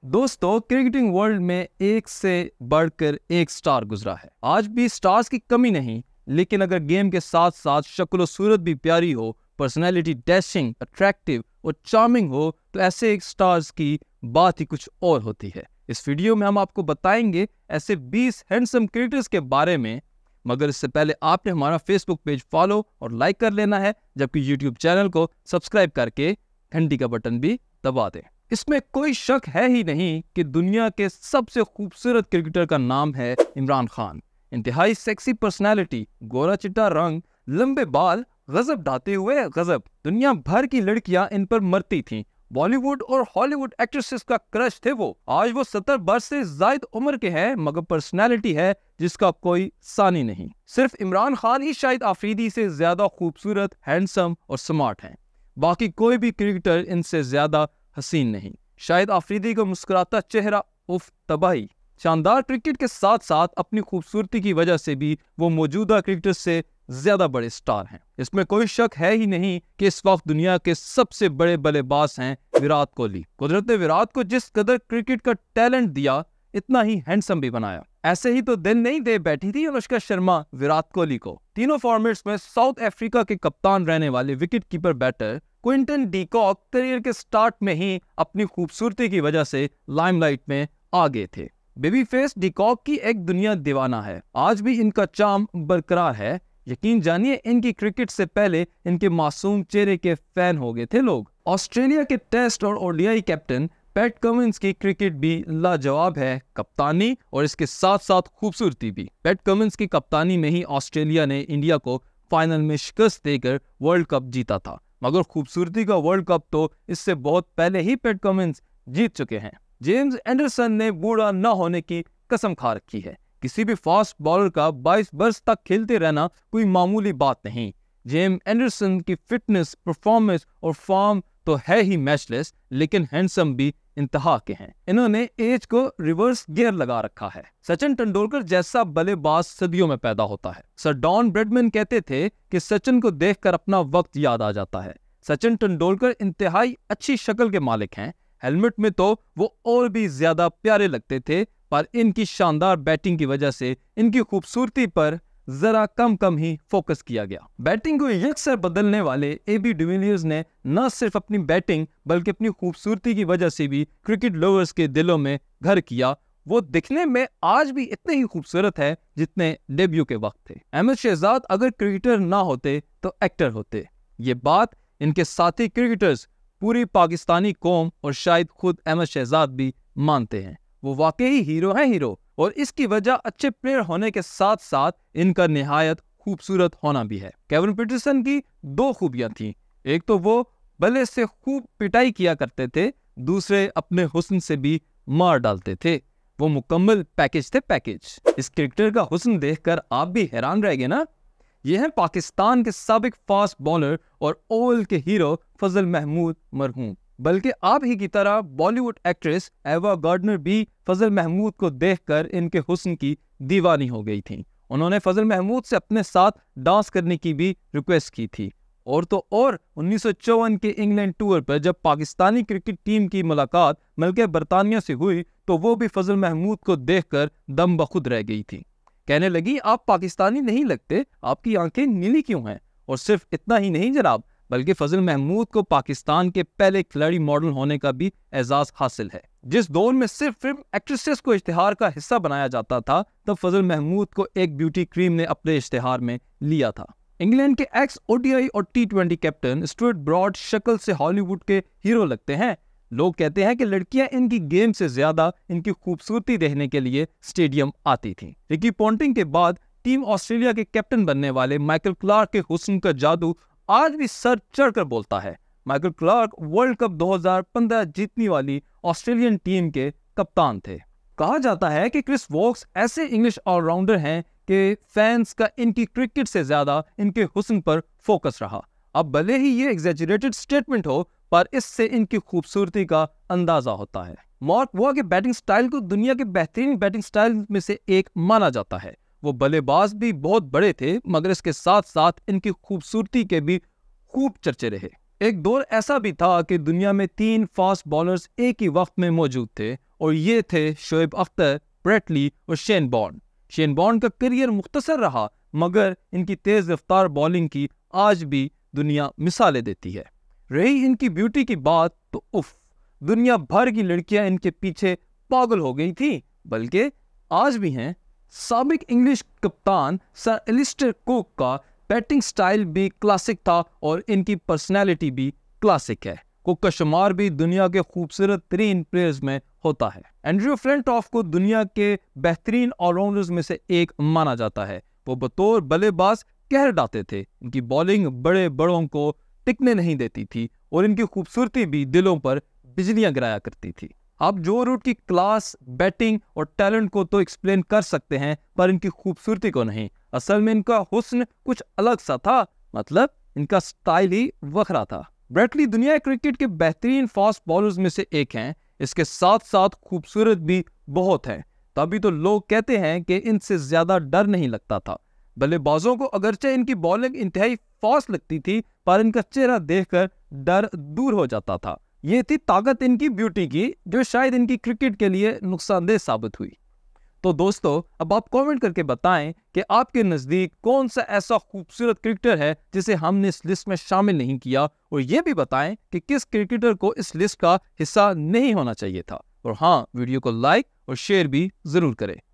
दोस्तों, cricketing world में एक से बढ़कर एक स्टार गुजरा है। आज भी स्टार्स की कमी नहीं, लेकिन अगर गेम के साथ साथ शक्ल सूरत भी प्यारी हो, पर्सनैलिटी डैशिंग, अट्रैक्टिव और चार्मिंग हो, तो ऐसे एक स्टार्स की बात ही कुछ और होती है। इस वीडियो में हम आपको बताएंगे ऐसे 20 हैंडसम क्रिकेटर्स के बारे में, मगर इससे पहले आपने हमारा फेसबुक पेज फॉलो और लाइक कर लेना है, जबकि यूट्यूब चैनल को सब्सक्राइब करके घंटी का बटन भी दबा दें। इसमें कोई शक है ही नहीं कि दुनिया के सबसे खूबसूरत क्रिकेटर का नाम है इमरान खान। इंतहाई सेक्सी पर्सनालिटी, गोरा चिट्टा रंग, लंबे बाल, गजब ढाते हुए गजब। दुनिया भर की लड़कियां इन पर मरती थीं। बॉलीवुड और हॉलीवुड एक्ट्रेसेस का क्रश थे वो। आज वो 70 वर्ष से ज्यादा उम्र के हैं, मगर पर्सनालिटी है जिसका कोई सानी नहीं। सिर्फ इमरान खान ही शायद आफरीदी से ज्यादा खूबसूरत, हैंडसम और स्मार्ट हैं। बाकी कोई भी क्रिकेटर इनसे ज्यादा हसीन नहीं। शायद आफरीदी का मुस्कुराता चेहरा, उफ तबाही। शानदार क्रिकेट के साथ साथ अपनी खूबसूरती की वजह से भी वो मौजूदा क्रिकेटर से ज्यादा बड़े स्टार हैं। इसमें कोई शक है ही नहीं कि इस वक्त दुनिया के सबसे बड़े बल्लेबाज हैं विराट कोहली। कुदरत ने विराट को जिस कदर क्रिकेट का टैलेंट दिया, इतना ही हैंडसम भी बनाया। ऐसे ही तो दिल नहीं दे बैठी थी अनुष्का शर्मा विराट कोहली को। तीनों फॉर्मेट्स में साउथ अफ्रीका के कप्तान रहने वाले wicket keeper batter Quinton de Kock career के स्टार्ट में ही अपनी खूबसूरती की वजह से लाइमलाइट में आ गए थे। बेबी फेस डी कॉक की एक दुनिया दीवाना है। आज भी इनका चार्म बरकरार है। यकीन जानिए, इनकी क्रिकेट से पहले इनके मासूम चेहरे के फैन हो गए थे लोग। ऑस्ट्रेलिया के टेस्ट और ओडीआई कैप्टन पैट कमिंस की क्रिकेट भी लाजवाब है। कप्तानी और इसके साथ साथ खूबसूरती भी। पैट कमिंस की कप्तानी में ही ऑस्ट्रेलिया ने इंडिया को फाइनल में शिकस्त देकर वर्ल्ड कप जीता था, मगर खूबसूरती का वर्ल्ड कप तो इससे बहुत पहले ही पैट कमिंस जीत चुके हैं। जेम्स एंडरसन ने बूढ़ा न होने की कसम खा रखी है। किसी भी फास्ट बॉलर का 22 वर्ष तक खेलते रहना कोई मामूली बात नहीं। जेम्स एंडरसन की फिटनेस, परफॉर्मेंस और फॉर्म तो है ही मैचलेस, लेकिन हैंडसम भी इंतहा के हैं। इन्होंने एज को रिवर्स गियर लगा रखा है। सचिन तेंदुलकर जैसा बल्लेबाज सदियों में पैदा होता है। सर डॉन ब्रैडमैन कहते थे कि सचिन को देखकर अपना वक्त याद आ जाता है। सचिन तेंदुलकर इंतहाई अच्छी शक्ल के मालिक हैं। हेलमेट में तो वो और भी ज्यादा प्यारे लगते थे, पर इनकी शानदार बैटिंग की वजह से इनकी खूबसूरती पर जरा कम ही फोकस किया गया। बैटिंग को यकसर बदलने वाले एबी डिविलियर्स ने न सिर्फ अपनी बैटिंग बल्कि अपनी खूबसूरती की वजह से भी क्रिकेट लवर्स के दिलों में घर किया। वो दिखने में आज भी इतने ही खूबसूरत है जितने डेब्यू के वक्त थे। अहमद शहजाद अगर क्रिकेटर ना होते तो एक्टर होते। ये बात इनके साथी क्रिकेटर्स, पूरी पाकिस्तानी कौम और शायद खुद अहमद शहजाद भी मानते हैं। वो वाकई हीरो हैं, हीरो। और इसकी वजह अच्छे प्लेयर होने के साथ साथ इनका निहायत खूबसूरत होना भी है। केविन पीटरसन की दो खूबियां थीं। एक तो वो बल्ले से खूब पिटाई किया करते थे, दूसरे अपने हुस्न से भी मार डालते थे। वो मुकम्मल पैकेज थे, पैकेज। इस क्रिकेटर का हुस्न देखकर आप भी हैरान रह गए ना। ये हैं पाकिस्तान के साबिक फास्ट बॉलर और ओवल के हीरो फजल महमूद मरहूम। बल्कि आप ही की तरह बॉलीवुड एक्ट्रेस एवा गार्डनर भी फजल महमूद को देखकर इनके हुस्न की दीवानी हो गई थी। उन्होंने फजल महमूद से अपने साथ डांस करने की भी रिक्वेस्ट की थी। और तो और 1954 के इंग्लैंड टूर पर जब पाकिस्तानी क्रिकेट टीम की मुलाकात मुल्के बरतानिया से हुई, तो वो भी फजल महमूद को देखकर दम बखुद रह गई थी। कहने लगी, आप पाकिस्तानी नहीं लगते, आपकी आंखें नीली क्यों हैं? और सिर्फ इतना ही नहीं जनाब, बल्कि फजल महमूद को पाकिस्तान के पहले खिलाड़ी मॉडल होने का भी एजाज हासिल है। जिस दौर में सिर्फ फिल्म एक्ट्रेसेस को इश्तिहार का हिस्सा बनाया जाता था, तब फजल महमूद को एक ब्यूटी क्रीम ने अपने इश्तिहार में लिया था। इंग्लैंड के एक्स ओडीआई और टी20 कैप्टन स्टुअर्ट ब्रॉड शक्ल से हॉलीवुड के हीरो लगते हैं। लोग कहते हैं कि लड़कियां इनकी गेम से ज्यादा इनकी खूबसूरती देखने के लिए स्टेडियम आती थीं। रिकी पॉन्टिंग के बाद टीम ऑस्ट्रेलिया के कैप्टन बनने वाले माइकल क्लार्क के हुस्न का जादू आज भी सर चढ़कर बोलता है। माइकल क्लार्क वर्ल्ड कप 2015 जीतने वाली ऑस्ट्रेलियन टीम के कप्तान थे। कहा जाता है कि क्रिस वोक्स ऐसे इंग्लिश ऑलराउंडर हैं कि फैंस का इनकी क्रिकेट से ज्यादा इनके हुस्न पर फोकस रहा। अब भले ही ये एग्जैजरेटेड स्टेटमेंट हो, पर इससे इनकी खूबसूरती का अंदाजा होता है। मार्क वॉ के बैटिंग स्टाइल को दुनिया के बेहतरीन बैटिंग स्टाइल में से एक माना जाता है। वो बल्लेबाज भी बहुत बड़े थे, मगर इसके साथ साथ इनकी खूबसूरती के भी खूब चर्चे रहे। एक दौर ऐसा भी था कि दुनिया में 3 फास्ट बॉलर्स एक ही वक्त में मौजूद थे और ये थे शोएब अख्तर, ब्रेट ली और शेन बॉर्न। शेन बॉर्न का करियर मुख्तसर रहा, मगर इनकी तेज रफ्तार बॉलिंग की आज भी दुनिया मिसालें देती है। रही इनकी ब्यूटी की बात तो उफ, दुनिया भर की लड़कियां इनके पीछे पागल हो गई थी, बल्कि आज भी हैं। साबिक इंग्लिश कप्तान सर एलिस्टर कुक का बैटिंग स्टाइल भी क्लासिक था और इनकी पर्सनैलिटी भी क्लासिक है। कुक का शुमार भी दुनिया के खूबसूरत तरीन प्लेयर्स में होता है। एंड्रयू फ्लिंटॉफ को दुनिया के बेहतरीन ऑलराउंडर्स में से एक माना जाता है। वो बतौर बल्लेबाज कहर डालते थे। इनकी बॉलिंग बड़े बड़ों को टिकने नहीं देती थी और इनकी खूबसूरती भी दिलों पर बिजलियां गिराया करती थी। आप जो रूट की क्लास, बैटिंग और टैलेंट को तो एक्सप्लेन कर सकते हैं, पर इनकी खूबसूरती को नहीं। असल में इनका हुस्न कुछ अलग सा था, मतलब इनका स्टाइल ही वखरा था। ब्रेट ली दुनिया क्रिकेट के बेहतरीन फास्ट बॉलर्स में से एक हैं। इसके साथ साथ खूबसूरत भी बहुत हैं, तभी तो लोग कहते हैं कि इनसे ज्यादा डर नहीं लगता था। बल्लेबाजों को अगरचे इनकी बॉलिंग इंतहाई फास्ट लगती थी, पर इनका चेहरा देखकर डर दूर हो जाता था। ये थी ताकत इनकी ब्यूटी की, जो शायद इनकी क्रिकेट के लिए नुकसानदेह साबित हुई। तो दोस्तों, अब आप कमेंट करके बताएं कि आपके नज़दीक कौन सा ऐसा खूबसूरत क्रिकेटर है जिसे हमने इस लिस्ट में शामिल नहीं किया, और ये भी बताएं कि किस क्रिकेटर को इस लिस्ट का हिस्सा नहीं होना चाहिए था। और हाँ, वीडियो को लाइक और शेयर भी जरूर करें।